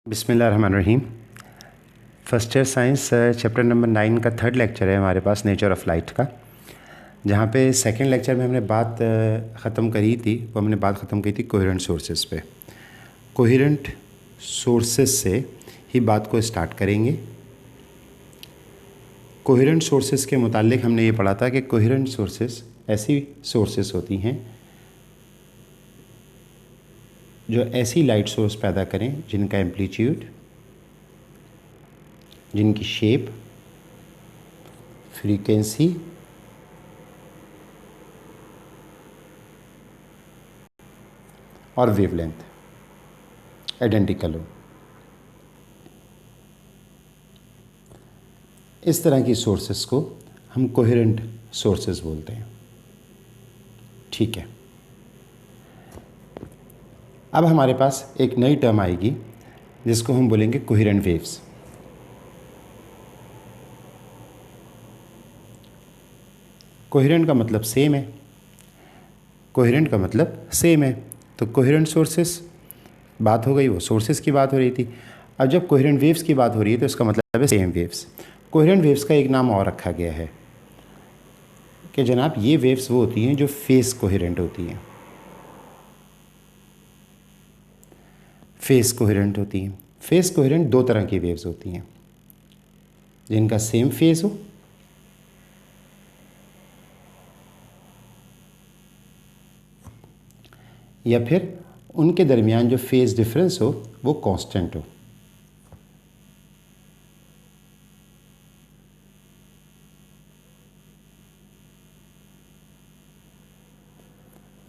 बिस्मिल्लाहिर्रहमानिर्रहीम। First year science chapter number 9 का third lecture है हमारे पास, नेचर ऑफ लाइट का, जहाँ पे सेकंड लेक्चर में हमने बात ख़त्म करी थी। वो हमने बात ख़त्म की थी कोहेरेंट सोर्सेस पे। कोहेरेंट सोर्सेस से ही बात को स्टार्ट करेंगे। कोहेरेंट सोर्सेस के मुतालिक हमने ये पढ़ा था कि कोहेरेंट सोर्सेस ऐसी सोर्सेस होती हैं जो ऐसी लाइट सोर्स पैदा करें जिनका एम्पलीट्यूड, जिनकी शेप, फ्रीक्वेंसी और वेवलेंथ आइडेंटिकल हो। इस तरह की सोर्सेस को हम कोहेरेंट सोर्सेस बोलते हैं। ठीक है, अब हमारे पास एक नई टर्म आएगी जिसको हम बोलेंगे कोहेरेंट वेव्स। कोहेरेंट का मतलब सेम है, कोहेरेंट का मतलब सेम है, तो कोहेरेंट सोर्सेस बात हो गई, वो सोर्सेस की बात हो रही थी। अब जब कोहेरेंट वेव्स की बात हो रही है तो इसका मतलब है सेम वेव्स। कोहेरेंट वेव्स का एक नाम और रखा गया है कि जनाब ये वेव्स वो होती हैं जो फेस कोहेरेंट होती हैं। फेस कोहेरेंट होती हैं। फेस कोहेरेंट दो तरह की वेव्स होती हैं, जिनका सेम फेस हो या फिर उनके दरमियान जो फेस डिफरेंस हो वो कांस्टेंट हो।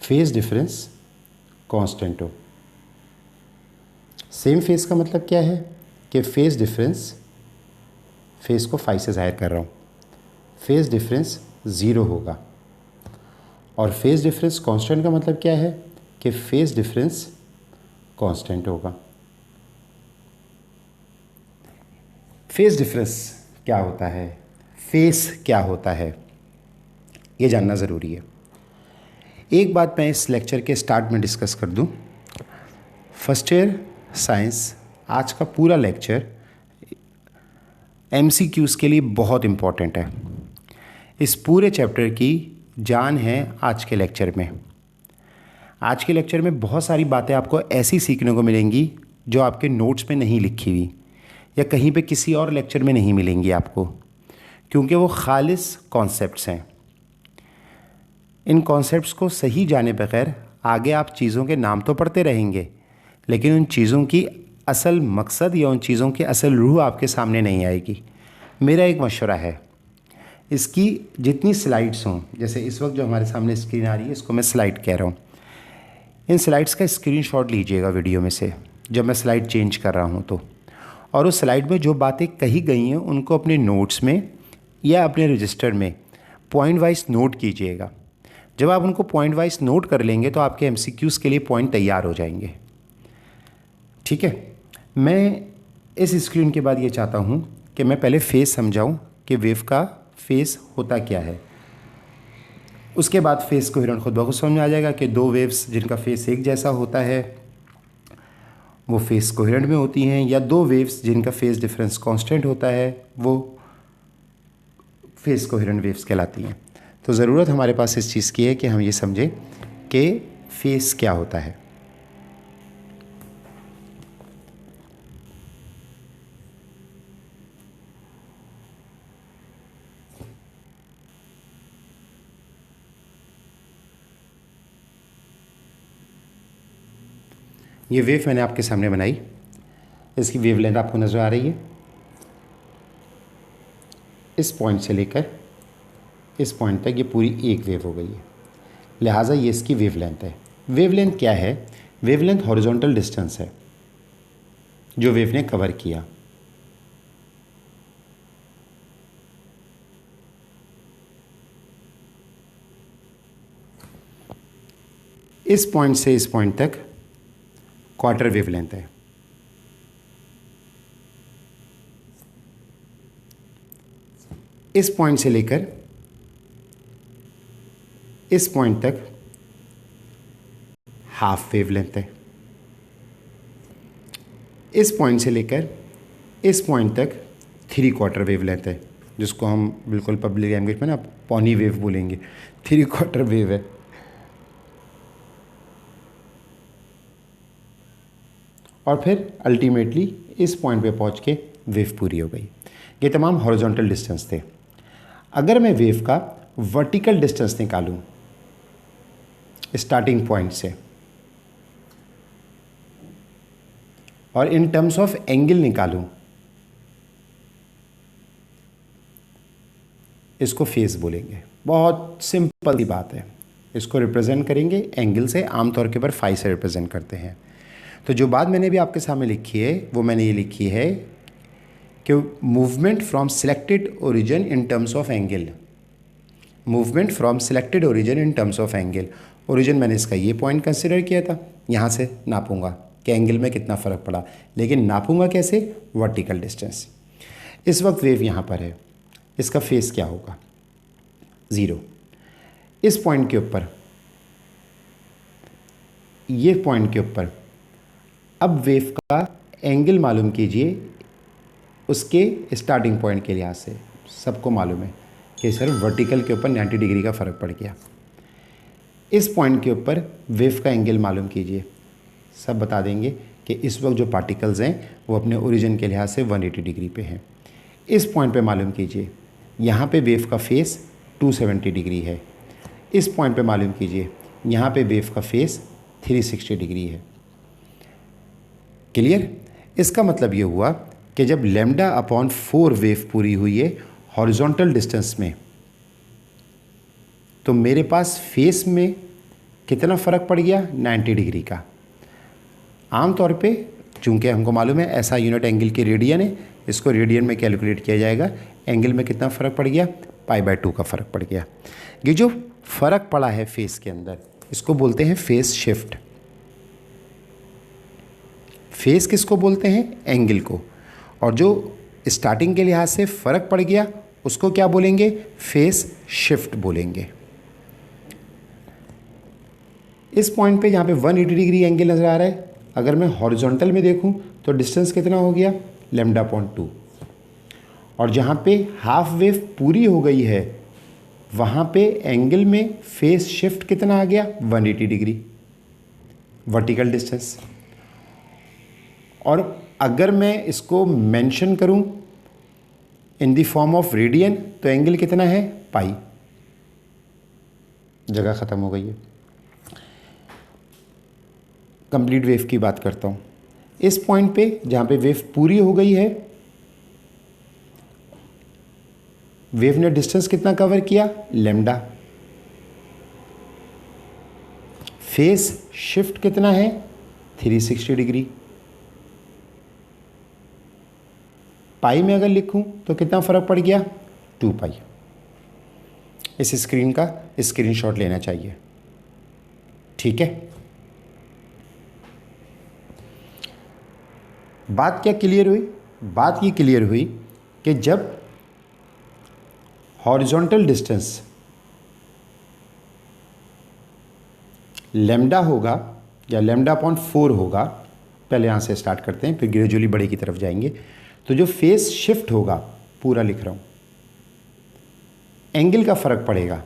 फेस डिफरेंस कांस्टेंट हो। सेम फेस का मतलब क्या है कि फेस डिफरेंस, फेस को फाई से ज़ाहिर कर रहा हूँ, फेस डिफरेंस ज़ीरो होगा। और फेस डिफरेंस कांस्टेंट का मतलब क्या है कि फेस डिफरेंस कांस्टेंट होगा। फेस डिफरेंस क्या होता है, फेस क्या होता है, ये जानना ज़रूरी है। एक बात मैं इस लेक्चर के स्टार्ट में डिस्कस कर दूं। फर्स्ट ईयर साइंस आज का पूरा लेक्चर एमसीक्यूज़ के लिए बहुत इम्पॉर्टेंट है। इस पूरे चैप्टर की जान है आज के लेक्चर में। आज के लेक्चर में बहुत सारी बातें आपको ऐसी सीखने को मिलेंगी जो आपके नोट्स में नहीं लिखी हुई या कहीं पे किसी और लेक्चर में नहीं मिलेंगी आपको, क्योंकि वो खालिस कॉन्सेप्ट्स हैं। इन कॉन्सेप्ट्स को सही जाने बगैर आगे आप चीज़ों के नाम तो पढ़ते रहेंगे, लेकिन उन चीज़ों की असल मकसद या उन चीज़ों की असल रूह आपके सामने नहीं आएगी। मेरा एक मशवरा है, इसकी जितनी स्लाइड्स हों, जैसे इस वक्त जो हमारे सामने स्क्रीन आ रही है इसको मैं स्लाइड कह रहा हूँ, इन स्लाइड्स का स्क्रीनशॉट लीजिएगा वीडियो में से जब मैं स्लाइड चेंज कर रहा हूँ तो, और उस स्लाइड में जो बातें कही गई हैं उनको अपने नोट्स में या अपने रजिस्टर में पॉइंट वाइज नोट कीजिएगा। जब आप उनको पॉइंट वाइज नोट कर लेंगे तो आपके एमसीक्यूज़ के लिए पॉइंट तैयार हो जाएंगे। ठीक है, मैं इस स्क्रीन के बाद ये चाहता हूँ कि मैं पहले फेस समझाऊँ कि वेव का फेस होता क्या है। उसके बाद फेस कोहेरेंट खुद ब खुद समझ में आ जाएगा कि दो वेव्स जिनका फेस एक जैसा होता है वो फेस कोहेरेंट में होती हैं, या दो वेव्स जिनका फेस डिफरेंस कांस्टेंट होता है वो फेस कोहेरेंट वेव्स कहलाती हैं। तो ज़रूरत हमारे पास इस चीज़ की है कि हम ये समझें कि फेस क्या होता है। ये वेव मैंने आपके सामने बनाई, इसकी वेवलेंथ आपको नज़र आ रही है। इस पॉइंट से लेकर इस पॉइंट तक ये पूरी एक वेव हो गई है, लिहाजा ये इसकी वेवलेंथ है। वेवलेंथ क्या है? वेवलेंथ हॉरिजॉन्टल डिस्टेंस है जो वेव ने कवर किया। इस पॉइंट से इस पॉइंट तक क्वार्टर वेवलेंथ है। इस पॉइंट से लेकर इस पॉइंट तक हाफ वेवलेंथ है। इस पॉइंट से लेकर इस पॉइंट तक 3/4 वेव लेंथ है, जिसको हम बिल्कुल पब्लिक लैंग्वेज में ना पॉनी वेव बोलेंगे, 3/4 वेव है। और फिर अल्टीमेटली इस पॉइंट पे पहुंच के वेव पूरी हो गई। ये तमाम हॉरिजॉन्टल डिस्टेंस थे। अगर मैं वेव का वर्टिकल डिस्टेंस निकालूं स्टार्टिंग पॉइंट से और इन टर्म्स ऑफ एंगल निकालूं, इसको फेस बोलेंगे। बहुत सिंपल सी बात है। इसको रिप्रेजेंट करेंगे एंगल से, आमतौर के ऊपर फाई से रिप्रेजेंट करते हैं। तो जो बात मैंने भी आपके सामने लिखी है वो मैंने ये लिखी है कि movement from selected origin in terms of angle, movement from selected origin in terms of angle. Origin मैंने इसका ये पॉइंट कंसिडर किया था, यहाँ से नापूंगा कि एंगल में कितना फ़र्क पड़ा, लेकिन नापूंगा कैसे? Vertical distance. इस वक्त वेव यहाँ पर है, इसका फेस क्या होगा? 0। इस पॉइंट के ऊपर, ये पॉइंट के ऊपर अब वेव का एंगल मालूम कीजिए उसके स्टार्टिंग पॉइंट के लिहाज से। सबको मालूम है कि सर वर्टिकल के ऊपर 90 डिग्री का फ़र्क पड़ गया। इस पॉइंट के ऊपर वेव का एंगल मालूम कीजिए। सब बता देंगे कि इस वक्त जो पार्टिकल्स हैं वो अपने ओरिजिन के लिहाज से 180 डिग्री पे हैं। इस पॉइंट पे मालूम कीजिए, यहाँ पे वेव का फेस 270 डिग्री है। इस पॉइंट पे मालूम कीजिए, यहाँ पे वेव का फेस 360 डिग्री है। क्लियर? इसका मतलब ये हुआ कि जब λ/4 वेव पूरी हुई है हॉरिजॉन्टल डिस्टेंस में, तो मेरे पास फेस में कितना फ़र्क पड़ गया? 90 डिग्री का। आमतौर पे चूँकि हमको मालूम है ऐसा यूनिट एंगल की रेडियन है, इसको रेडियन में कैलकुलेट किया जाएगा। एंगल में कितना फ़र्क पड़ गया? π/2 का फ़र्क पड़ गया। ये जो फ़र्क पड़ा है फेस के अंदर, इसको बोलते हैं फेस शिफ्ट। फेस किसको बोलते हैं? एंगल को। और जो स्टार्टिंग के लिहाज से फ़र्क पड़ गया उसको क्या बोलेंगे? फेस शिफ्ट बोलेंगे। इस पॉइंट पे जहाँ पे 180 डिग्री एंगल नज़र आ रहा है, अगर मैं हॉरिजॉन्टल में देखूँ तो डिस्टेंस कितना हो गया? λ/2। और जहाँ पे हाफ वेव पूरी हो गई है वहाँ पे एंगल में फेस शिफ्ट कितना आ गया? 180 डिग्री वर्टिकल डिस्टेंस। और अगर मैं इसको मेंशन करूं in the form of radian तो एंगल कितना है? पाई। जगह ख़त्म हो गई है। कंप्लीट वेव की बात करता हूं। इस पॉइंट पे जहाँ पे वेव पूरी हो गई है, वेव ने डिस्टेंस कितना कवर किया? λ। फेस शिफ्ट कितना है? 360 डिग्री। पाई में अगर लिखूं तो कितना फ़र्क पड़ गया? 2 पाई। इस स्क्रीन का स्क्रीनशॉट लेना चाहिए, ठीक है? बात क्या क्लियर हुई? बात ये क्लियर हुई कि जब हॉरिजॉन्टल डिस्टेंस λ होगा या λ/4 होगा, पहले यहाँ से स्टार्ट करते हैं फिर ग्रेजुअली बड़े की तरफ जाएंगे, तो जो फेस शिफ्ट होगा, पूरा लिख रहा हूँ, एंगल का फ़र्क पड़ेगा,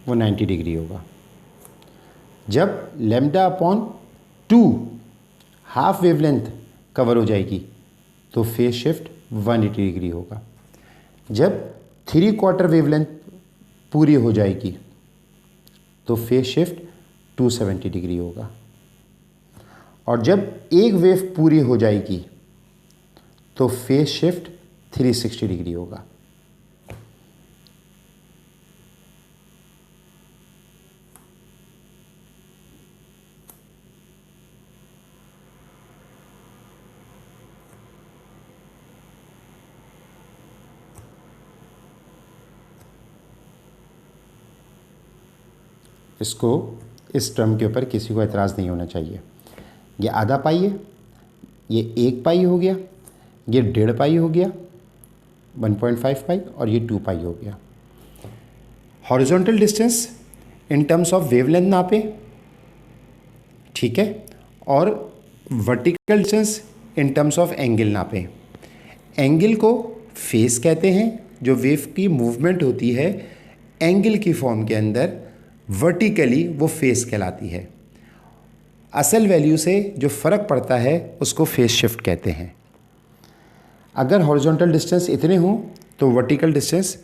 वो 90 डिग्री होगा। जब λ/2 हाफ वेवलेंथ कवर हो जाएगी तो फेस शिफ्ट 180 डिग्री होगा। जब 3/4 वेवलेंथ पूरी हो जाएगी तो फेस शिफ्ट 270 डिग्री होगा। और जब एक वेव पूरी हो जाएगी तो फेस शिफ्ट 360 डिग्री होगा। इसको इस टर्म के ऊपर किसी को एतराज़ नहीं होना चाहिए। ये आधा पाई है, ये 1 पाई हो गया, ये 1.5 पाई हो गया, 1.5 पाई, और ये 2 पाई हो गया। Horizontal distance in terms of wavelength नापे ठीक है। और vertical distance in terms of angle नापें। एंगल को फेस कहते हैं, जो वेव की मूवमेंट होती है एंगल की फॉर्म के अंदर वर्टिकली, वो फेस कहलाती है। असल वैल्यू से जो फ़र्क पड़ता है उसको फेस शिफ्ट कहते हैं। अगर हॉरिजॉन्टल डिस्टेंस इतने हों तो वर्टिकल डिस्टेंस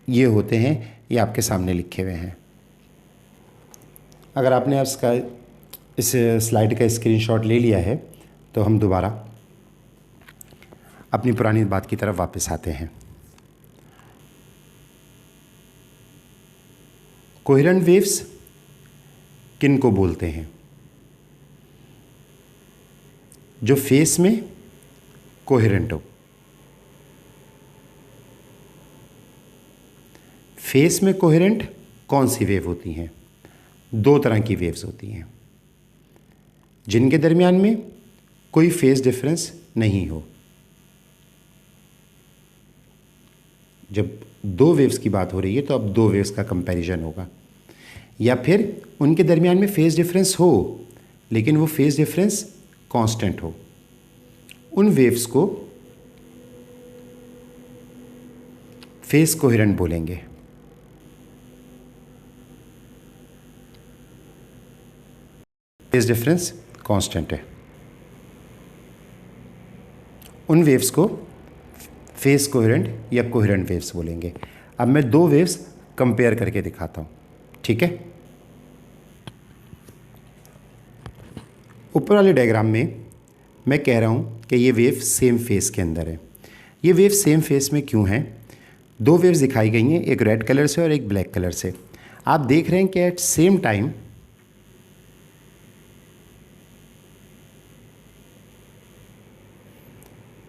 ये होते हैं, ये आपके सामने लिखे हुए हैं। अगर आपने इसका इस स्लाइड का स्क्रीनशॉट ले लिया है तो हम दोबारा अपनी पुरानी बात की तरफ वापस आते हैं। कोहेरेंट वेव्स किन को बोलते हैं? जो फेस में कोहेरेंट हो। फेस में कोहेरेंट कौन सी वेव होती हैं? दो तरह की वेव्स होती हैं, जिनके दरमियान में कोई फेस डिफरेंस नहीं हो। जब दो वेव्स की बात हो रही है तो अब दो वेव्स का कंपैरिजन होगा, या फिर उनके दरमियान में फेस डिफरेंस हो लेकिन वो फेस डिफरेंस कांस्टेंट हो। उन वेव्स को फेस कोहेरेंट बोलेंगे। फेस डिफरेंस कांस्टेंट है, उन वेव्स को फेस कोहेरेंट या कोहेरेंट वेव्स बोलेंगे। अब मैं दो वेव्स कंपेयर करके दिखाता हूँ, ठीक है। ऊपर वाले डायग्राम में मैं कह रहा हूँ कि ये वेव सेम फेस के अंदर है। ये वेव सेम फेस में क्यों है? दो वेव्स दिखाई गई हैं, एक रेड कलर से और एक ब्लैक कलर से। आप देख रहे हैं कि एट सेम टाइम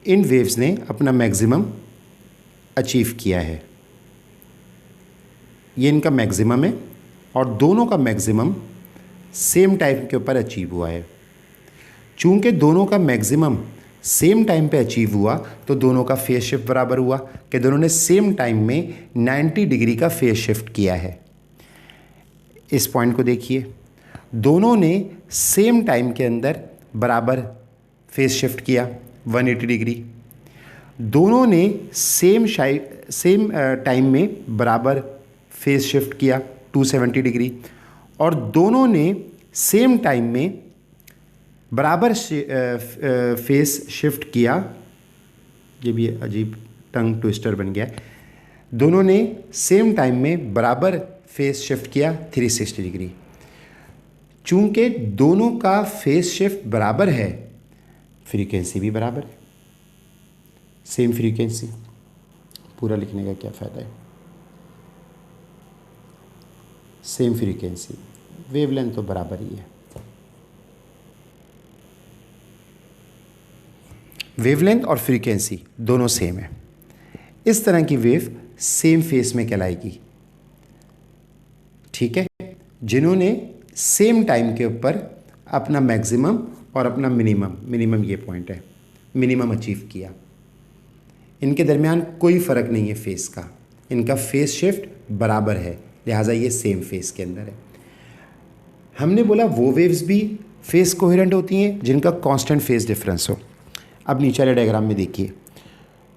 इन वेव्स ने अपना मैक्सिमम अचीव किया है। ये इनका मैक्सिमम है और दोनों का मैक्सिमम सेम टाइम के ऊपर अचीव हुआ है। चूंकि दोनों का मैक्सिमम सेम टाइम पे अचीव हुआ तो दोनों का फेज शिफ्ट बराबर हुआ कि दोनों ने सेम टाइम में 90 डिग्री का फेज शिफ्ट किया है। इस पॉइंट को देखिए, दोनों ने सेम टाइम के अंदर बराबर फेज शिफ्ट किया 180 डिग्री। दोनों ने सेम टाइम में बराबर फेज शिफ्ट किया 270 डिग्री, और दोनों ने सेम टाइम में बराबर फेस शिफ्ट किया। ये भी अजीब टंग ट्विस्टर बन गया। दोनों ने सेम टाइम में बराबर फेस शिफ्ट किया 360 डिग्री। चूंकि दोनों का फेस शिफ्ट बराबर है, फ्रीक्वेंसी भी बराबर है, सेम फ्रीक्वेंसी। पूरा लिखने का क्या फ़ायदा है? सेम फ्रीक्वेंसी, वेवलेंथ तो बराबर ही है। वेवलेंथ और फ्रीक्वेंसी दोनों सेम है। इस तरह की वेव सेम फेस में कहलाएगी, ठीक है, जिन्होंने सेम टाइम के ऊपर अपना मैक्सिमम और अपना मिनिमम ये पॉइंट है, मिनिमम अचीव किया। इनके दरमियान कोई फ़र्क नहीं है फेस का, इनका फेस शिफ्ट बराबर है, लिहाजा ये सेम फेस के अंदर है। हमने बोला वो वेव्स भी फेस कोहेरेंट होती हैं जिनका कांस्टेंट फेस डिफरेंस हो। अब नीचे वाले डायग्राम में देखिए,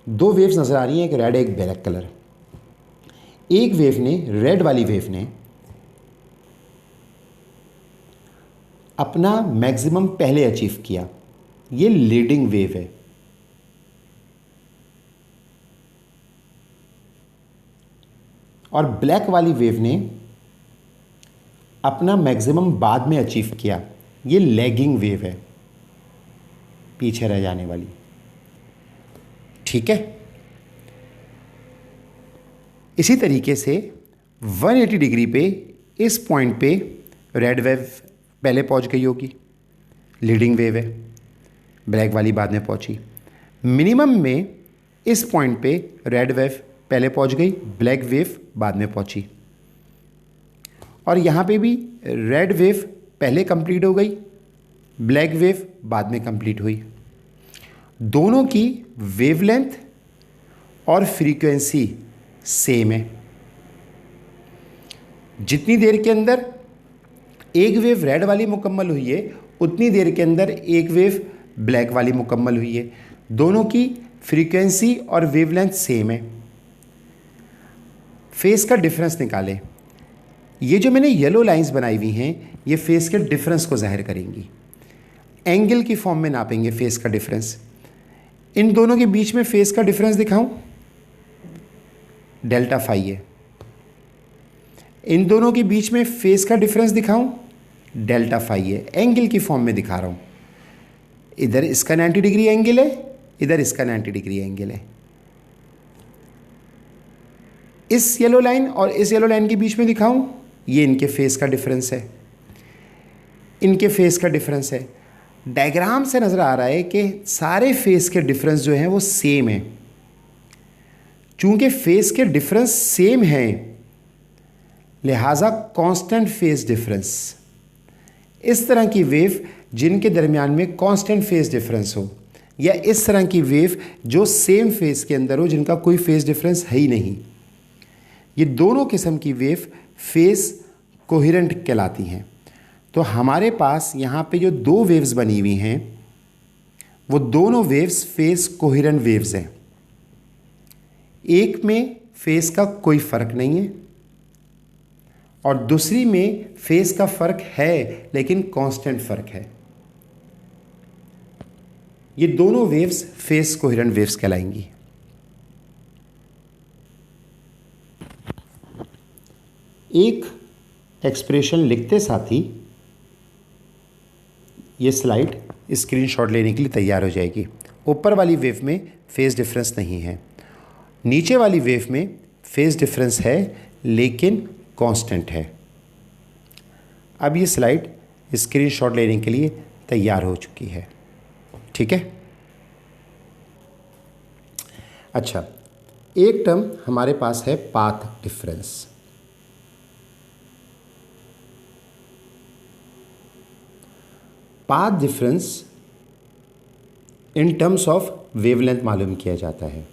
दो वेव्स नज़र आ रही हैं, एक रेड एक ब्लैक कलर। एक वेव ने, रेड वाली वेव ने अपना मैक्सिमम पहले अचीव किया, ये लीडिंग वेव है। और ब्लैक वाली वेव ने अपना मैक्सिमम बाद में अचीव किया, ये लैगिंग वेव है, पीछे रह जाने वाली, ठीक है। इसी तरीके से 180 डिग्री पे इस पॉइंट पे रेड वेव पहले पहुंच गई होगी, लीडिंग वेव है, ब्लैक वाली बाद में पहुंची। मिनिमम में इस पॉइंट पे रेड वेव पहले पहुंच गई, ब्लैक वेव बाद में पहुंची। और यहाँ पे भी रेड वेव पहले कंप्लीट हो गई, ब्लैक वेव बाद में कंप्लीट हुई। दोनों की वेवलेंथ और फ्रीक्वेंसी सेम है। जितनी देर के अंदर एक वेव रेड वाली मुकम्मल हुई है, उतनी देर के अंदर एक वेव ब्लैक वाली मुकम्मल हुई है। दोनों की फ्रीक्वेंसी और वेवलेंथ सेम है। फेस का डिफरेंस निकालें। ये जो मैंने येलो लाइंस बनाई हुई हैं, ये फेस के डिफरेंस को ज़ाहिर करेंगी। एंगल की फॉर्म में नापेंगे फेस का डिफरेंस। इन दोनों के बीच में फेस का डिफरेंस दिखाऊं, डेल्टा फाई है। इन दोनों के बीच में फेस का डिफरेंस दिखाऊं, डेल्टा फाई है। एंगल की फॉर्म में दिखा रहा हूं। इधर इसका 90 डिग्री एंगल है, इधर इसका 90 डिग्री एंगल है। इस येलो लाइन और इस येलो लाइन के बीच में दिखाऊं, ये इनके फेस का डिफरेंस है, इनके फेस का डिफरेंस है। डायग्राम से नज़र आ रहा है कि सारे फेस के डिफरेंस जो हैं वो सेम है। चूंकि फेस के डिफरेंस सेम हैं, लिहाजा कांस्टेंट फेस डिफरेंस। इस तरह की वेव जिनके दरमियान में कांस्टेंट फेस डिफरेंस हो, या इस तरह की वेव जो सेम फेस के अंदर हो जिनका कोई फेस डिफरेंस है ही नहीं, ये दोनों किस्म की वेव फेस कोहेरेंट कहलाती हैं। तो हमारे पास यहाँ पे जो दो वेव्स बनी हुई हैं, वो दोनों वेव्स फेस कोहेरेंट वेव्स हैं। एक में फेस का कोई फ़र्क नहीं है और दूसरी में फेस का फ़र्क है लेकिन कांस्टेंट फ़र्क है। ये दोनों वेव्स फेस कोहेरेंट वेव्स कहलाएंगी। एक एक्सप्रेशन लिखते साथ ही ये स्लाइड स्क्रीनशॉट लेने के लिए तैयार हो जाएगी। ऊपर वाली वेव में फेस डिफरेंस नहीं है, नीचे वाली वेव में फेस डिफरेंस है लेकिन कांस्टेंट है। अब ये स्लाइड स्क्रीनशॉट लेने के लिए तैयार हो चुकी है। ठीक है। अच्छा, एक टर्म हमारे पास है path difference. Path difference in terms of wavelength मालूम किया जाता है।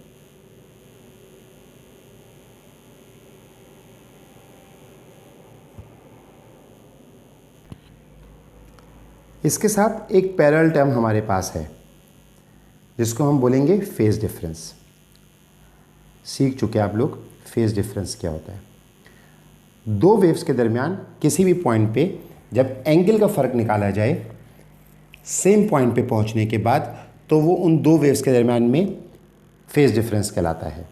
इसके साथ एक पैरेलल टर्म हमारे पास है जिसको हम बोलेंगे फेज डिफरेंस। सीख चुके आप लोग फेज डिफरेंस क्या होता है। दो वेव्स के दरमियान किसी भी पॉइंट पे जब एंगल का फ़र्क निकाला जाए सेम पॉइंट पे पहुंचने के बाद, तो वो उन दो वेव्स के दरमियान में फेज डिफरेंस कहलाता है।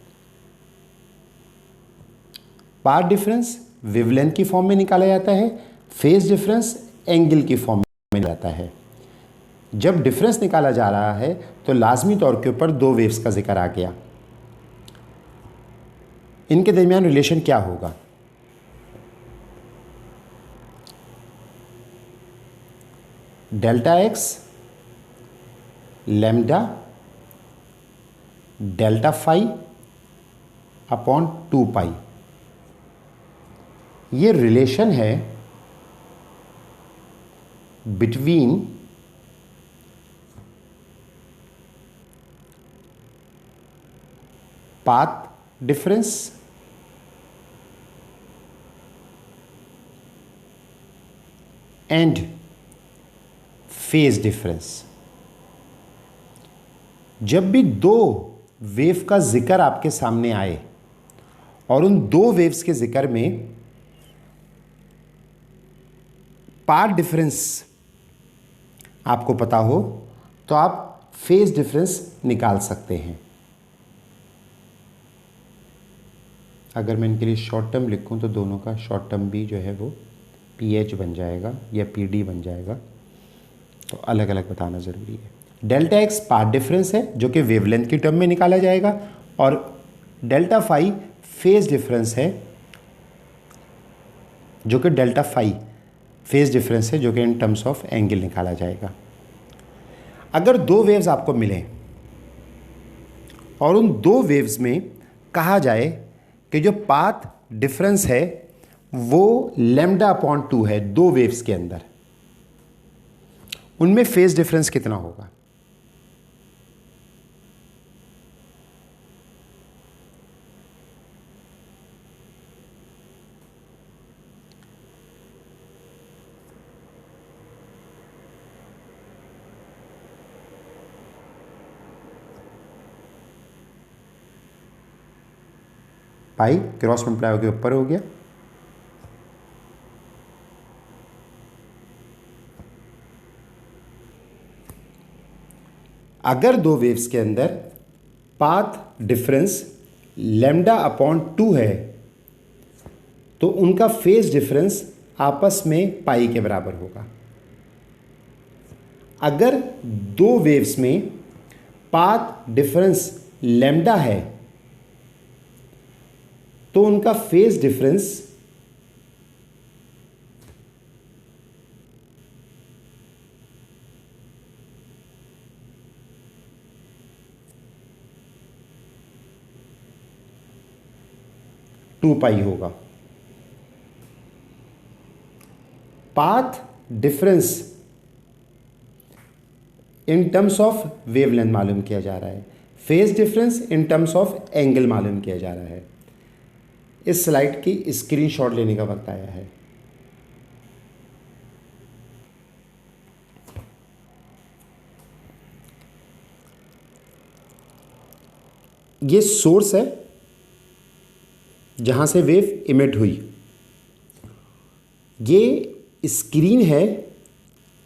पाथ डिफरेंस वेवलेंथ की फॉर्म में निकाला जाता है, फेज डिफरेंस एंगल की फॉर्म में जाता है। जब डिफरेंस निकाला जा रहा है तो लाजमी तौर के ऊपर दो वेव्स का जिक्र आ गया। इनके दरमियान रिलेशन क्या होगा? Delta x lambda delta phi upon 2 pi. ये रिलेशन है between path difference and phase difference. जब भी दो वेव का जिक्र आपके सामने आए और उन दो वेव्स के जिक्र में पाथ डिफरेंस आपको पता हो तो आप फेज डिफरेंस निकाल सकते हैं। अगर मैं इनके लिए शॉर्ट टर्म लिखूं तो दोनों का शॉर्ट टर्म भी जो है वो PH बन जाएगा या PD बन जाएगा, तो अलग अलग बताना ज़रूरी है। डेल्टा एक्स पाथ डिफरेंस है जो कि वेवलेंथ की टर्म में निकाला जाएगा, और डेल्टा फाई फेज डिफरेंस है जो कि डेल्टा फाई फेज डिफरेंस है जो कि इन टर्म्स ऑफ एंगल निकाला जाएगा। अगर दो वेव्स आपको मिलें और उन दो वेव्स में कहा जाए कि जो पाथ डिफरेंस है वो लैम्डा अपॉन 2 है दो वेव्स के अंदर, उनमें फेज डिफरेंस कितना होगा? पाई क्रॉस मल्टीप्लाई होकर ऊपर हो गया। अगर दो वेव्स के अंदर पाथ डिफरेंस लैम्डा अपॉन 2 है तो उनका फेज डिफरेंस आपस में पाई के बराबर होगा। अगर दो वेव्स में पाथ डिफरेंस लैम्डा है तो उनका फेज डिफरेंस टू पाई होगा। Path difference in terms of wavelength मालूम किया जा रहा है, phase difference in terms of angle मालूम किया जा रहा है। इस स्लाइड की स्क्रीनशॉट लेने का वक्त आया है। ये सोर्स है जहां से वेव इमिट हुई, ये स्क्रीन है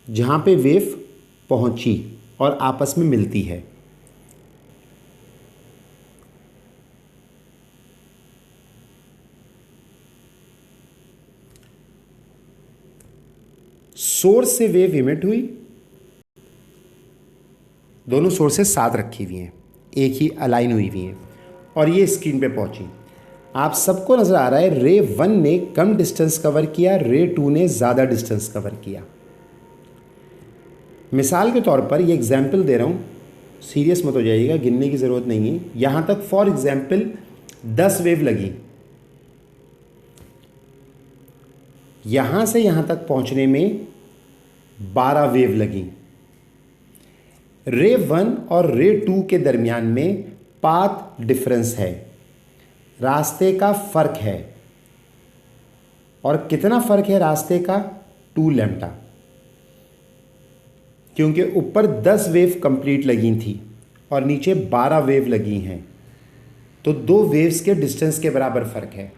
जहां पे वेव पहुंची और आपस में मिलती है। सोर्स से वेव इमिट हुई, दोनों सोर्सेस साथ रखी हुई हैं, एक ही अलाइन हुई हुई हैं और ये स्क्रीन पे पहुंची। आप सबको नज़र आ रहा है रे 1 ने कम डिस्टेंस कवर किया, रे 2 ने ज़्यादा डिस्टेंस कवर किया। मिसाल के तौर पर ये एग्जाम्पल दे रहा हूँ, सीरियस मत हो जाइएगा, गिनने की ज़रूरत नहीं है। यहाँ तक फॉर एग्जाम्पल 10 वेव लगी, यहाँ से यहाँ तक पहुँचने में 12 वेव लगी। रे 1 और रे 2 के दरमियान में पाथ डिफरेंस है, रास्ते का फ़र्क है। और कितना फ़र्क है रास्ते का? 2 लैम्डा, क्योंकि ऊपर 10 वेव कंप्लीट लगी थी और नीचे 12 वेव लगी हैं, तो दो वेव्स के डिस्टेंस के बराबर फ़र्क है।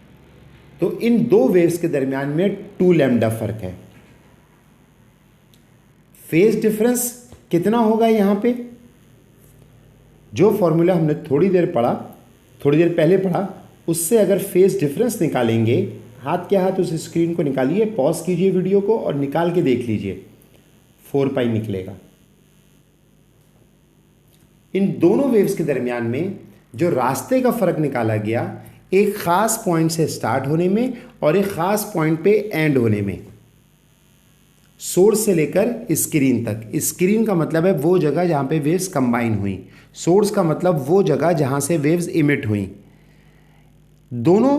तो इन दो वेव्स के दरमियान में 2 लैम्डा फ़र्क है। फेज डिफरेंस कितना होगा यहाँ पे? जो फॉर्मूला हमने थोड़ी देर पहले पढ़ा, उससे अगर फेज डिफरेंस निकालेंगे, हाथ के हाथ उस स्क्रीन को निकालिए, पॉज कीजिए वीडियो को और निकाल के देख लीजिए, 4 पाई निकलेगा। इन दोनों वेव्स के दरमियान में जो रास्ते का फ़र्क निकाला गया, एक ख़ास पॉइंट से स्टार्ट होने में और एक ख़ास पॉइंट पे एंड होने में, सोर्स से लेकर स्क्रीन तक। स्क्रीन का मतलब है वो जगह जहाँ पे वेव्स कंबाइन हुई, सोर्स का मतलब वो जगह जहाँ से वेव्स इमिट हुई। दोनों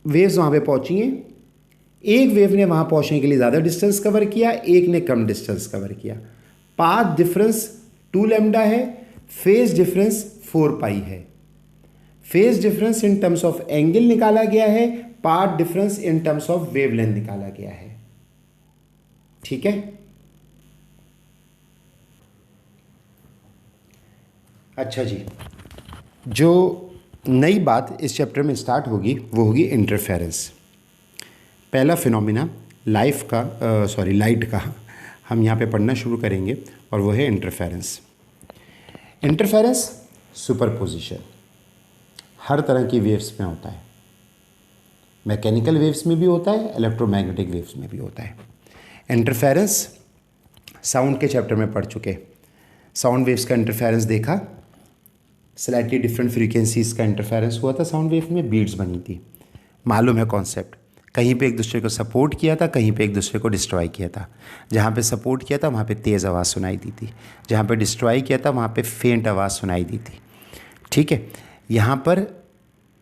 वेव्स वहाँ पे पहुँची हैं, एक वेव ने वहाँ पहुँचने के लिए ज़्यादा डिस्टेंस कवर किया, एक ने कम डिस्टेंस कवर किया। पाथ डिफरेंस 2 लैम्डा है, फेज डिफरेंस 4 पाई है। Phase difference in terms of angle निकाला गया है, path difference in terms of wavelength निकाला गया है। ठीक है, अच्छा जी, जो नई बात इस चैप्टर में स्टार्ट होगी वो होगी इंटरफेरेंस। पहला फिनोमिना लाइट का हम यहाँ पे पढ़ना शुरू करेंगे और वो है इंटरफेरेंस। इंटरफेरेंस सुपरपोजिशन हर तरह की वेव्स में होता है, मैकेनिकल वेव्स में भी होता है, इलेक्ट्रोमैग्नेटिक वेव्स में भी होता है। इंटरफेरेंस साउंड के चैप्टर में पढ़ चुके, साउंड वेव्स का इंटरफेरेंस देखा, स्लाइटली डिफरेंट फ्रीक्वेंसीज़ का इंटरफेरेंस हुआ था साउंड वेव में, बीट्स बनी थी, मालूम है कॉन्सेप्ट। कहीं पे एक दूसरे को सपोर्ट किया था, कहीं पे एक दूसरे को डिस्ट्रॉय किया था। जहाँ पे सपोर्ट किया था वहाँ पे तेज़ आवाज़ सुनाई दी थी, जहाँ पे डिस्ट्रॉय किया था वहाँ पे फेंट आवाज़ सुनाई दी थी। ठीक है, यहाँ पर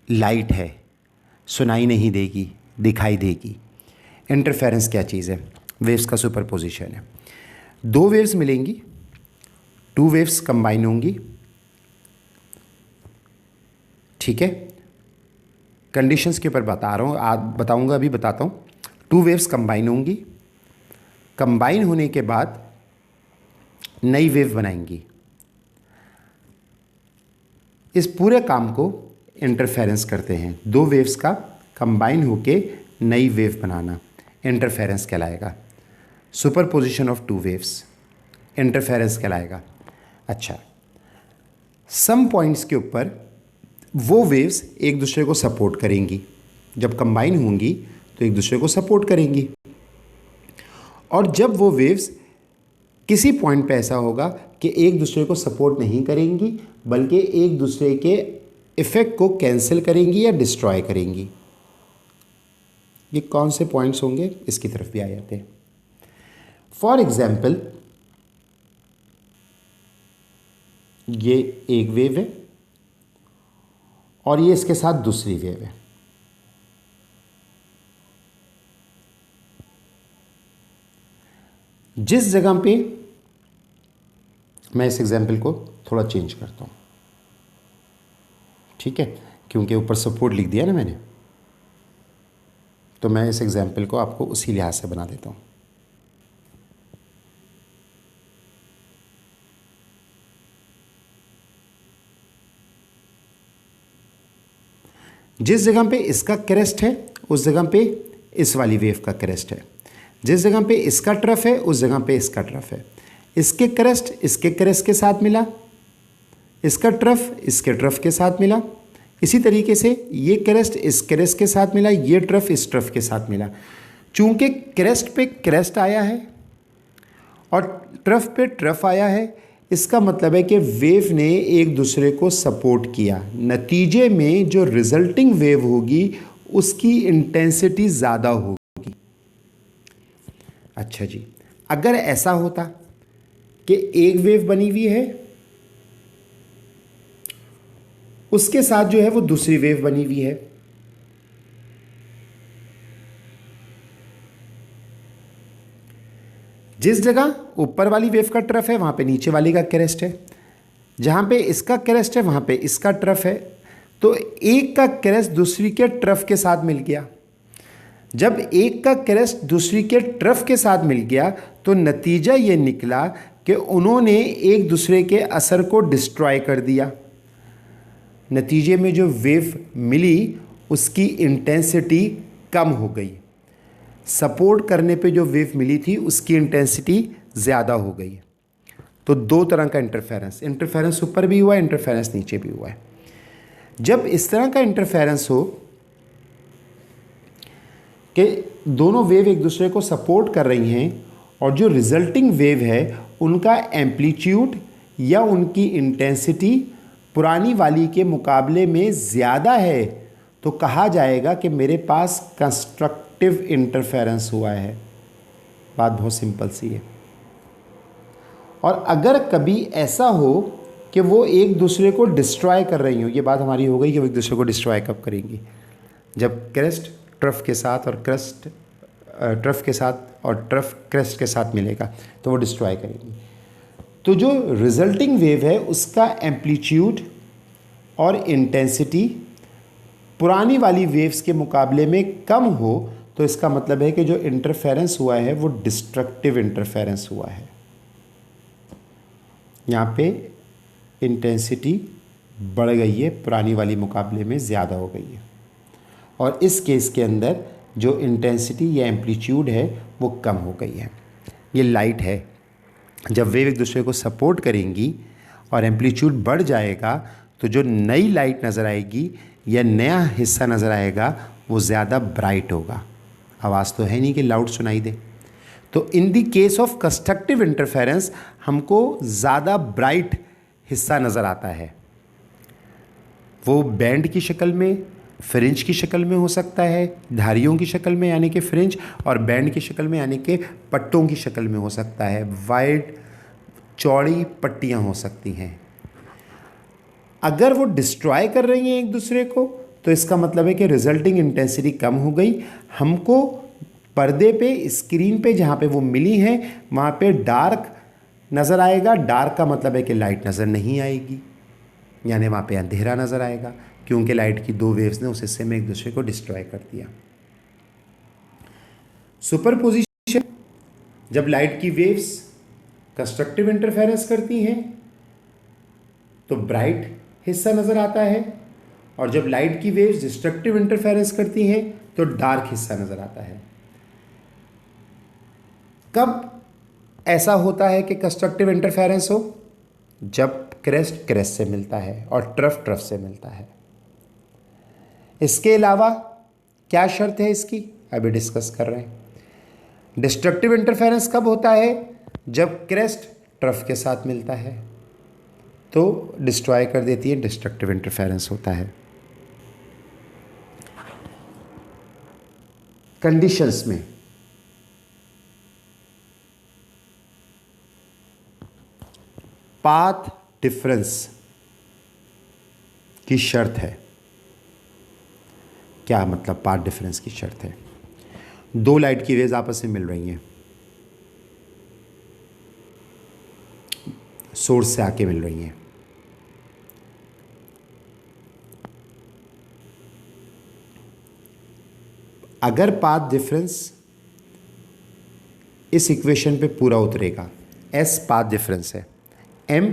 लाइट है, सुनाई नहीं देगी, दिखाई देगी। इंटरफेरेंस क्या चीज़ है? वेव्स का सुपरपोजिशन है। दो वेव्स मिलेंगी, 2 वेव्स कंबाइन होंगी। ठीक है, कंडीशंस के ऊपर बता रहा हूँ, आज बताऊँगा, अभी बताता हूँ। 2 वेव्स कंबाइन होंगी, कंबाइन होने के बाद नई वेव बनाएंगी। इस पूरे काम को इंटरफेरेंस करते हैं, दो वेव्स का कंबाइन होके नई वेव बनाना इंटरफेरेंस कहलाएगा। Superposition of two waves interference कहलाएगा। अच्छा, सम पॉइंट्स के ऊपर वो वेव्स एक दूसरे को सपोर्ट करेंगी, जब कंबाइन होंगी तो एक दूसरे को सपोर्ट करेंगी। और जब वो वेव्स किसी पॉइंट पे ऐसा होगा कि एक दूसरे को सपोर्ट नहीं करेंगी बल्कि एक दूसरे के इफेक्ट को कैंसिल करेंगी या डिस्ट्रॉय करेंगी, ये कौन से पॉइंट्स होंगे इसकी तरफ भी आ जाते हैं। फॉर एग्जाम्पल, ये एक वेव है और ये इसके साथ दूसरी वेव है। जिस जगह पे मैं इस एग्जाम्पल को थोड़ा चेंज करता हूँ, ठीक है, क्योंकि ऊपर सपोर्ट लिख दिया ना मैंने, तो मैं इस एग्जाम्पल को आपको उसी लिहाज से बना देता हूँ। जिस जगह पे इसका क्रेस्ट है उस जगह पे इस वाली वेव का क्रेस्ट है, जिस जगह पे इसका ट्रफ है उस जगह पे इसका ट्रफ है। इसके क्रेस्ट इसके क्रेस्ट के साथ मिला, इसका ट्रफ इसके ट्रफ के साथ मिला, इसी तरीके से ये क्रेस्ट इस क्रेस्ट के साथ मिला, ये ट्रफ इस ट्रफ के साथ मिला। चूंकि क्रेस्ट पे क्रेस्ट आया है और ट्रफ पे ट्रफ आया है, इसका मतलब है कि वेव ने एक दूसरे को सपोर्ट किया। नतीजे में जो रिजल्टिंग वेव होगी उसकी इंटेंसिटी ज़्यादा होगी। अच्छा जी, अगर ऐसा होता कि एक वेव बनी हुई है, उसके साथ जो है वो दूसरी वेव बनी हुई है, जिस जगह ऊपर वाली वेव का ट्रफ है वहां पे नीचे वाली का क्रेस्ट है, जहां पे इसका क्रेस्ट है वहां पे इसका ट्रफ है, तो एक का क्रेस्ट दूसरी के ट्रफ के साथ मिल गया। जब एक का क्रेस्ट दूसरी के ट्रफ के साथ मिल गया तो नतीजा ये निकला कि उन्होंने एक दूसरे के असर को डिस्ट्रॉय कर दिया। नतीजे में जो वेव मिली उसकी इंटेंसिटी कम हो गई, सपोर्ट करने पे जो वेव मिली थी उसकी इंटेंसिटी ज़्यादा हो गई। तो दो तरह का इंटरफेरेंस ऊपर भी हुआ है, इंटरफेरेंस नीचे भी हुआ है। जब इस तरह का इंटरफेरेंस हो कि दोनों वेव एक दूसरे को सपोर्ट कर रही हैं और जो रिजल्टिंग वेव है उनका एम्पलीट्यूड या उनकी इंटेंसिटी पुरानी वाली के मुकाबले में ज़्यादा है, तो कहा जाएगा कि मेरे पास कंस्ट्रक्टिव इंटरफेरेंस हुआ है। बात बहुत सिंपल सी है। और अगर कभी ऐसा हो कि वो एक दूसरे को डिस्ट्रॉय कर रही हो, ये बात हमारी हो गई कि वो एक दूसरे को डिस्ट्रॉय कब करेंगी, जब क्रेस्ट ट्रफ के साथ और क्रेस्ट ट्रफ के साथ और ट्रफ क्रेस्ट के साथ मिलेगा तो वो डिस्ट्रॉय करेंगी। तो जो रिजल्टिंग वेव है उसका एम्पलीट्यूड और इंटेंसिटी पुरानी वाली वेव्स के मुकाबले में कम हो तो इसका मतलब है कि जो इंटरफेरेंस हुआ है वो डिस्ट्रक्टिव इंटरफेरेंस हुआ है। यहाँ पे इंटेंसिटी बढ़ गई है, पुरानी वाली मुकाबले में ज़्यादा हो गई है। और इस केस के अंदर जो इंटेंसिटी या एम्पलीट्यूड है वो कम हो गई है। ये लाइट है, जब वेव एक दूसरे को सपोर्ट करेंगी और एम्पलीट्यूड बढ़ जाएगा तो जो नई लाइट नज़र आएगी या नया हिस्सा नज़र आएगा वो ज़्यादा ब्राइट होगा। आवाज़ तो है नहीं कि लाउड सुनाई दे। तो in the case of constructive interference हमको ज़्यादा ब्राइट हिस्सा नज़र आता है। वो बैंड की शक्ल में, फ्रिंज की शक्ल में हो सकता है, धारियों की शक्ल में यानी कि फ्रिंज, और बैंड की शक्ल में यानी कि पट्टों की शक्ल में हो सकता है। वाइड चौड़ी पट्टियाँ हो सकती हैं। अगर वो डिस्ट्रॉय कर रही हैं एक दूसरे को तो इसका मतलब है कि रिजल्टिंग इंटेंसिटी कम हो गई। हमको पर्दे पे, स्क्रीन पे जहाँ पे वो मिली हैं वहाँ पे डार्क नज़र आएगा। डार्क का मतलब है कि लाइट नज़र नहीं आएगी, यानी वहाँ पे अंधेरा नज़र आएगा, क्योंकि लाइट की दो वेव्स ने उस हिस्से में एक दूसरे को डिस्ट्रॉय कर दिया। सुपरपोजिशन, जब लाइट की वेव्स कंस्ट्रक्टिव इंटरफेरेंस करती हैं तो ब्राइट हिस्सा नज़र आता है और जब लाइट की वेव्स डिस्ट्रक्टिव इंटरफेरेंस करती हैं तो डार्क हिस्सा नज़र आता है। कब ऐसा होता है कि कंस्ट्रक्टिव इंटरफेरेंस हो? जब क्रेस्ट क्रेस्ट से मिलता है और ट्रफ ट्रफ से मिलता है। इसके अलावा क्या शर्त है इसकी, अभी डिस्कस कर रहे हैं। डिस्ट्रक्टिव इंटरफेरेंस कब होता है? जब क्रेस्ट ट्रफ के साथ मिलता है तो डिस्ट्रॉय कर देती है, डिस्ट्रक्टिव इंटरफेरेंस होता है। कंडीशंस में पाथ डिफरेंस की शर्त है। क्या मतलब पाथ डिफरेंस की शर्त है? दो लाइट की वेव्स आपस में मिल रही हैं, सोर्स से आके मिल रही हैं। अगर पाथ डिफरेंस इस इक्वेशन पे पूरा उतरेगा, एस पाथ डिफरेंस है, एम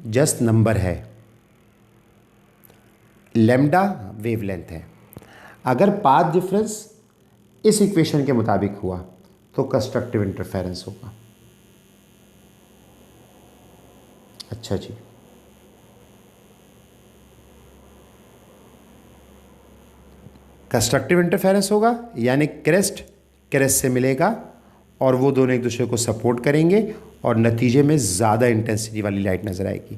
जस्ट नंबर है, लैम्डा वेवलेंथ है। अगर पाथ डिफरेंस इस इक्वेशन के मुताबिक हुआ तो कंस्ट्रक्टिव इंटरफेरेंस होगा। अच्छा जी, कंस्ट्रक्टिव इंटरफेरेंस होगा यानी क्रेस्ट क्रेस्ट से मिलेगा और वो दोनों एक दूसरे को सपोर्ट करेंगे और नतीजे में ज़्यादा इंटेंसिटी वाली लाइट नज़र आएगी।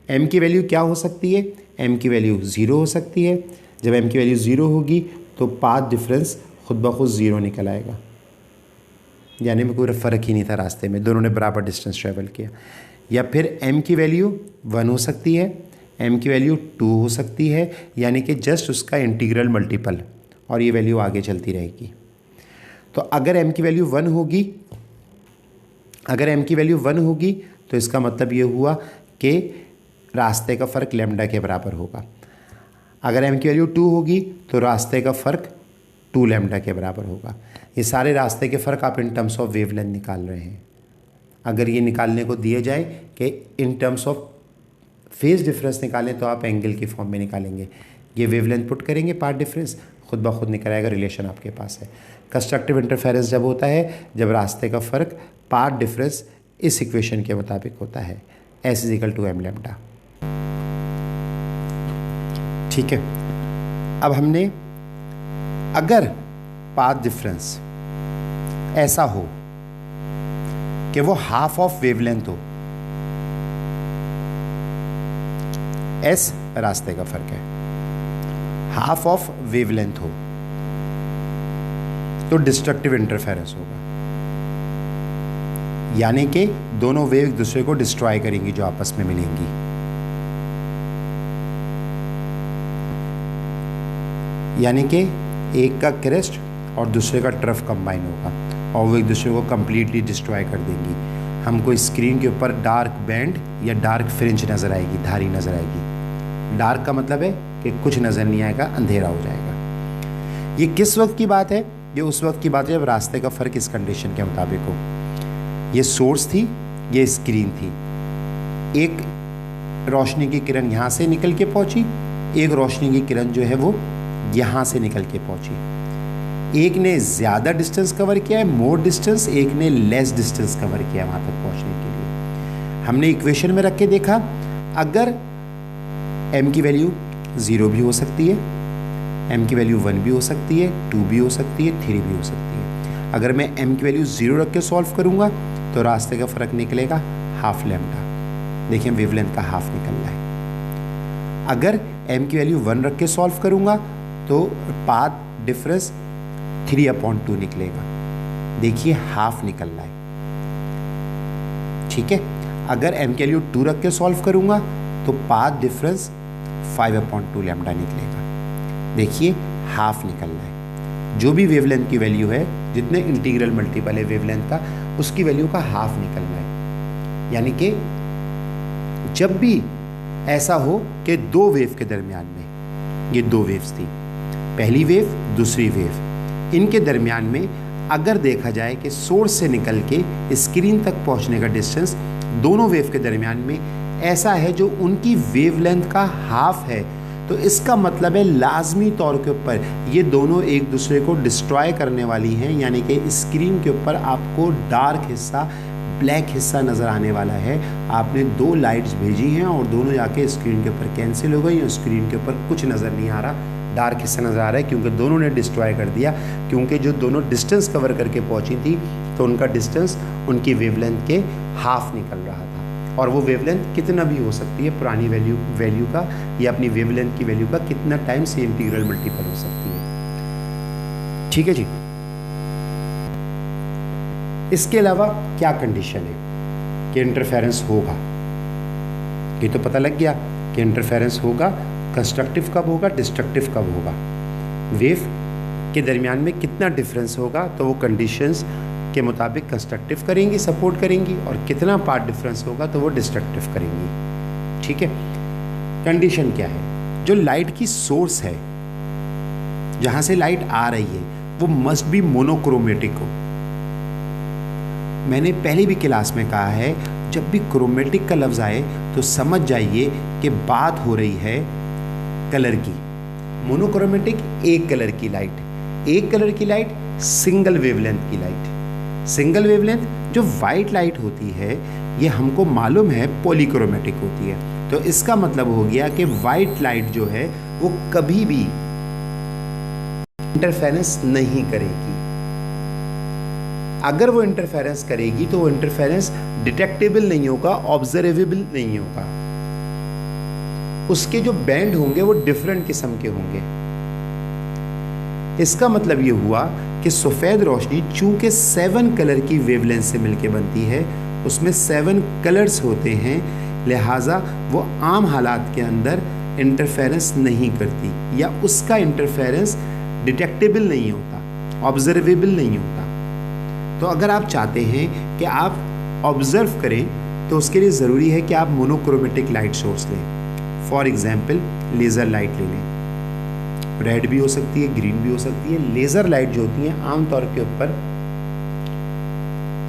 एम की वैल्यू क्या हो सकती है? एम की वैल्यू 0 हो सकती है। जब एम की वैल्यू 0 होगी तो पाथ डिफरेंस खुद ब खुद 0 निकल आएगा, यानी में कोई फ़र्क ही नहीं था रास्ते में, दोनों ने बराबर डिस्टेंस ट्रेवल किया। या फिर एम की वैल्यू 1 हो सकती है, एम की वैल्यू 2 हो सकती है, यानी कि जस्ट उसका इंटीग्रल मल्टीपल, और ये वैल्यू आगे चलती रहेगी। तो अगर एम की वैल्यू 1 होगी, अगर एम की वैल्यू 1 होगी तो इसका मतलब ये हुआ कि रास्ते का फ़र्क लैम्डा के बराबर होगा। अगर एम की वैल्यू 2 होगी तो रास्ते का फ़र्क 2 लैम्डा के बराबर होगा। ये सारे रास्ते के फ़र्क आप इन टर्म्स ऑफ वेवलेंथ निकाल रहे हैं। अगर ये निकालने को दिए जाए कि इन टर्म्स ऑफ फेज डिफरेंस निकालें तो आप एंगल की फॉर्म में निकालेंगे। ये वेवलेंथ पुट करेंगे, पाथ डिफरेंस खुद ब खुद निकल आएगा, रिलेशन आपके पास है। कंस्ट्रक्टिव इंटरफेरेंस जब होता है जब रास्ते का फ़र्क पाथ डिफरेंस इस इक्वेशन के मुताबिक होता है, S is equal to M lambda. ठीक है, अब हमने अगर पाथ डिफरेंस ऐसा हो कि वो हाफ ऑफ वेवलेंथ हो, एस रास्ते का फर्क है, हाफ ऑफ वेवलेंथ हो तो डिस्ट्रक्टिव इंटरफेरेंस होगा, यानी कि दोनों वेव एक दूसरे को डिस्ट्रॉय करेंगी जो आपस में मिलेंगी। यानी कि एक का क्रेस्ट और दूसरे का ट्रफ कंबाइन होगा और वो एक दूसरे को कंप्लीटली डिस्ट्रॉय कर देंगी। हमको स्क्रीन के ऊपर डार्क बैंड या डार्क फ्रिंज नज़र आएगी, धारी नज़र आएगी। डार्क का मतलब है कि कुछ नज़र नहीं आएगा, अंधेरा हो जाएगा। ये किस वक्त की बात है? ये उस वक्त की बात है जब रास्ते का फ़र्क इस कंडीशन के मुताबिक हो। ये सोर्स थी, ये स्क्रीन थी। एक रोशनी की किरण यहाँ से निकल के पहुँची, एक रोशनी की किरण जो है वो यहाँ से निकल के पहुँची। एक ने ज़्यादा डिस्टेंस कवर किया है, मोर डिस्टेंस, एक ने लेस डिस्टेंस कवर किया वहाँ तक पहुँचने के लिए। हमने इक्वेशन में रख के देखा, अगर m की वैल्यू 0 भी हो सकती है, m की वैल्यू 1 भी हो सकती है, 2 भी हो सकती है, 3 भी हो सकती है। अगर मैं m की वैल्यू 0 रख के सॉल्व करूँगा तो रास्ते का फ़र्क निकलेगा हाफ लैम्डा। देखिए वेवलेंथ का हाफ निकल रहा है। अगर m की वैल्यू 1 रख के सॉल्व करूँगा तो पाथ डिफरेंस 3/2 निकलेगा। देखिए हाफ निकल रहा है। ठीक है, अगर m की वैल्यू 2 रख के सॉल्व करूँगा तो पाथ डिफरेंस 5/2 लैम्डा निकलेगा। देखिए हाफ निकल रहा है। जो भी वेवलेंथ की वैल्यू है, जितने इंटीग्रल मल्टीपल है वेवलेंथ का, उसकी वैल्यू का हाफ निकल रहा है। यानी कि जब भी ऐसा हो कि दो वेव के दरमियान में, ये दो वेव्स थी, पहली वेव दूसरी वेव, इनके दरमियान में अगर देखा जाए कि सोर्स से निकल के स्क्रीन तक पहुंचने का डिस्टेंस दोनों वेव के दरमियान में ऐसा है जो उनकी वेवलेंथ का हाफ है, तो इसका मतलब है लाजमी तौर के ऊपर ये दोनों एक दूसरे को डिस्ट्रॉय करने वाली हैं, यानी कि स्क्रीन के ऊपर आपको डार्क हिस्सा, ब्लैक हिस्सा नज़र आने वाला है। आपने 2 लाइट्स भेजी हैं और दोनों जाके स्क्रीन के ऊपर कैंसिल हो गई और स्क्रीन के ऊपर कुछ नज़र नहीं आ रहा, डार्क हिस्सा नज़र आ रहा है, क्योंकि दोनों ने डिस्ट्रॉय कर दिया। क्योंकि जो दोनों डिस्टेंस कवर करके पहुंची थी तो उनका डिस्टेंस उनकी वेवलेंथ के हाफ निकल रहा था, और वो वेवलेंथ कितना भी हो सकती है, पुरानी वैल्यू का या अपनी वेवलेंथ की वैल्यू का कितना टाइम से इंटीग्रल मल्टीपल हो सकती है। ठीक है जी। इसके अलावा क्या कंडीशन है कि इंटरफेरेंस होगा, ये तो पता लग गया कि इंटरफेरेंस होगा। कंस्ट्रक्टिव कब होगा, डिस्ट्रक्टिव कब होगा, वेव के दरमियान में कितना डिफरेंस होगा, तो वो कंडीशंस के मुताबिक कंस्ट्रक्टिव करेंगी, सपोर्ट करेंगी, और कितना पार्ट डिफरेंस होगा तो वो डिस्ट्रक्टिव करेंगी। ठीक है। कंडीशन क्या है, जो लाइट की सोर्स है, जहां से लाइट आ रही है, वो मस्ट बी मोनोक्रोमेटिक हो। मैंने पहले भी क्लास में कहा है, जब भी क्रोमेटिक का लफ्ज़ आए तो समझ जाइए कि बात हो रही है कलर की। मोनोक्रोमेटिक एक कलर की लाइट, एक कलर की लाइट सिंगल वेवलेंथ की लाइट। सिंगल वेवलेंथ जो वाइट लाइट होती है, ये हमको मालूम है पॉलीक्रोमेटिक होती है। तो इसका मतलब हो गया कि वाइट लाइट जो है वो कभी भी इंटरफेरेंस नहीं करेगी। अगर वो इंटरफेरेंस करेगी तो वो इंटरफेरेंस डिटेक्टेबल नहीं होगा, ऑब्जर्वेबल नहीं होगा। उसके जो बैंड होंगे वो डिफरेंट किस्म के होंगे। इसका मतलब ये हुआ कि सफ़ेद रोशनी चूंकि 7 कलर की वेवलेंथ से मिलके बनती है, उसमें 7 कलर्स होते हैं, लिहाजा वो आम हालात के अंदर इंटरफेरेंस नहीं करती, या उसका इंटरफेरेंस डिटेक्टेबल नहीं होता, ऑब्जर्वेबल नहीं होता। तो अगर आप चाहते हैं कि आप ऑब्जर्व करें तो उसके लिए ज़रूरी है कि आप मोनोक्रोमेटिक लाइट सोर्स लें। फॉर एग्जाम्पल लेज़र लाइट ले लें, रेड भी हो सकती है, ग्रीन भी हो सकती है। लेज़र लाइट जो होती है आमतौर के ऊपर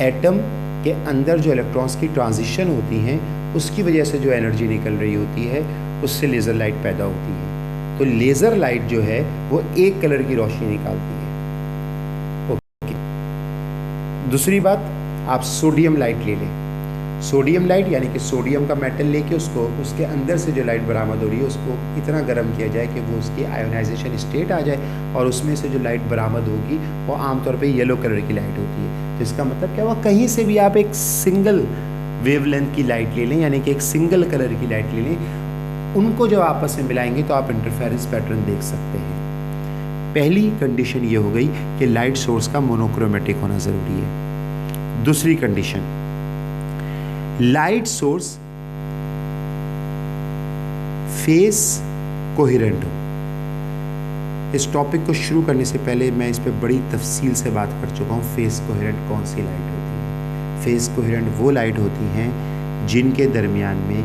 एटम के अंदर जो इलेक्ट्रॉन्स की ट्रांजिशन होती हैं उसकी वजह से जो एनर्जी निकल रही होती है उससे लेज़र लाइट पैदा होती है। तो लेज़र लाइट जो है वो एक कलर की रोशनी निकालती है। दूसरी बात, आप सोडियम लाइट ले लें। सोडियम लाइट यानी कि सोडियम का मेटल लेके उसको, उसके अंदर से जो लाइट बरामद हो रही है उसको इतना गर्म किया जाए कि वो उसकी आयोनाइजेशन स्टेट आ जाए, और उसमें से जो लाइट बरामद होगी वो आमतौर पे येलो कलर की लाइट होती है। तो इसका मतलब क्या हुआ, कहीं से भी आप एक सिंगल वेवलेंथ की लाइट ले लें, यानी कि एक सिंगल कलर की लाइट ले लें, उनको जब आपस में मिलाएंगे तो आप इंटरफेरेंस पैटर्न देख सकते हैं। पहली कंडीशन ये हो गई कि लाइट सोर्स का मोनोक्रोमेटिक होना ज़रूरी है। दूसरी condition, light source face coherent हो। इस टॉपिक को शुरू करने से पहले मैं इस पे बड़ी तफसील से बात कर चुका हूँ। फेस कोहेरेंट कौन सी लाइट होती है? फेस कोहेरेंट वो लाइट होती हैं जिनके दरमियान में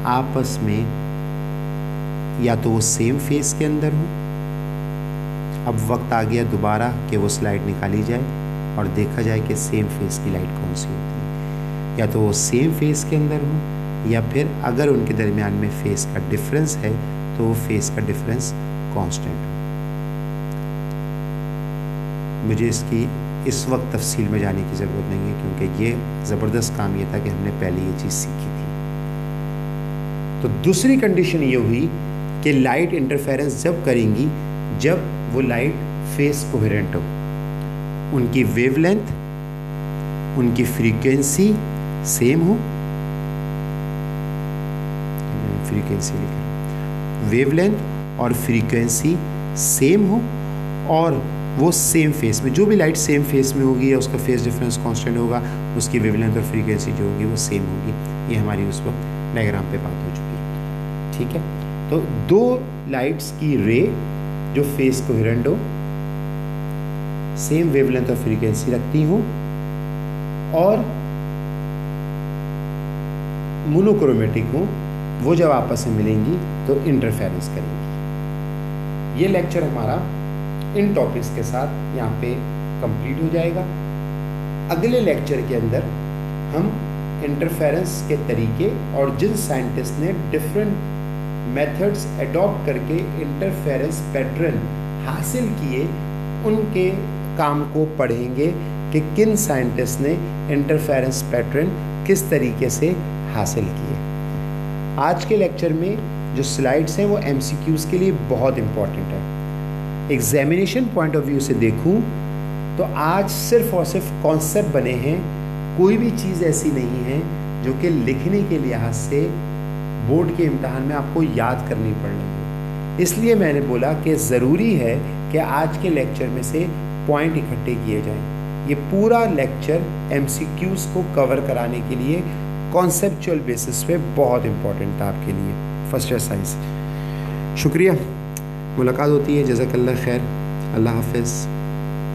आपस में या तो वो सेम फेस के अंदर हो। अब वक्त आ गया दोबारा कि वो स्लाइड निकाली जाए और देखा जाए कि सेम फेस की लाइट कौन सी होती है। या तो वो सेम फेस के अंदर हो, या फिर अगर उनके दरमियान में फेस का डिफरेंस है तो वो फेस का डिफरेंस कांस्टेंट हो। मुझे इसकी इस वक्त तफसील में जाने की ज़रूरत नहीं है, क्योंकि ये ज़बरदस्त काम ये था कि हमने पहले ये चीज़ सीखी थी। तो दूसरी कंडीशन ये हुई कि लाइट इंटरफेरेंस जब करेंगी जब वो लाइट फेस कोहेरेंट हो, उनकी वेवलेंथ, उनकी फ्रीक्वेंसी सेम हो। फ्रीक्वेंसी लिख रहा हूं, वेवलेंथ और फ्रीक्वेंसी सेम हो, और वो सेम फेस में, जो भी लाइट सेम फेस में होगी या उसका फेस डिफरेंस कांस्टेंट होगा, उसकी वेवलेंथ और फ्रीक्वेंसी जो होगी वो सेम होगी। ये हमारी उस वक्त डायग्राम पे बात हो चुकी है। ठीक है। तो 2 लाइट्स की रे जो फेस कोहेरेंट हो, सेम वेवलेंथ और फ्रीक्वेंसी रखती हूँ, और मोनोक्रोमेटिक हूँ, वो जब आपस में मिलेंगी तो इंटरफेरेंस करेंगी। ये लेक्चर हमारा इन टॉपिक्स के साथ यहाँ पे कंप्लीट हो जाएगा। अगले लेक्चर के अंदर हम इंटरफेरेंस के तरीके और जिन साइंटिस्ट ने डिफरेंट मेथड्स एडॉप्ट करके इंटरफेरेंस पैटर्न हासिल किए, उनके काम को पढ़ेंगे कि किन साइंटिस्ट ने इंटरफेरेंस पैटर्न किस तरीके से हासिल किए। आज के लेक्चर में जो स्लाइड्स हैं वो MCQs के लिए बहुत इंपॉर्टेंट है। एग्जामिनेशन पॉइंट ऑफ व्यू से देखूं तो आज सिर्फ और सिर्फ कॉन्सेप्ट बने हैं, कोई भी चीज़ ऐसी नहीं है जो कि लिखने के लिहाज से बोर्ड के इम्तहान में आपको याद करनी पड़ रही है। इसलिए मैंने बोला कि ज़रूरी है कि आज के लेक्चर में से पॉइंट इकट्ठे किए जाएं। ये पूरा लेक्चर MCQs को कवर कराने के लिए कॉन्सेप्चुअल बेसिस पे बहुत इंपॉर्टेंट था आपके लिए। First exercise. शुक्रिया, मुलाकात होती है। जज़ाकल्लाह खैर। अल्लाह हाफ़िज़।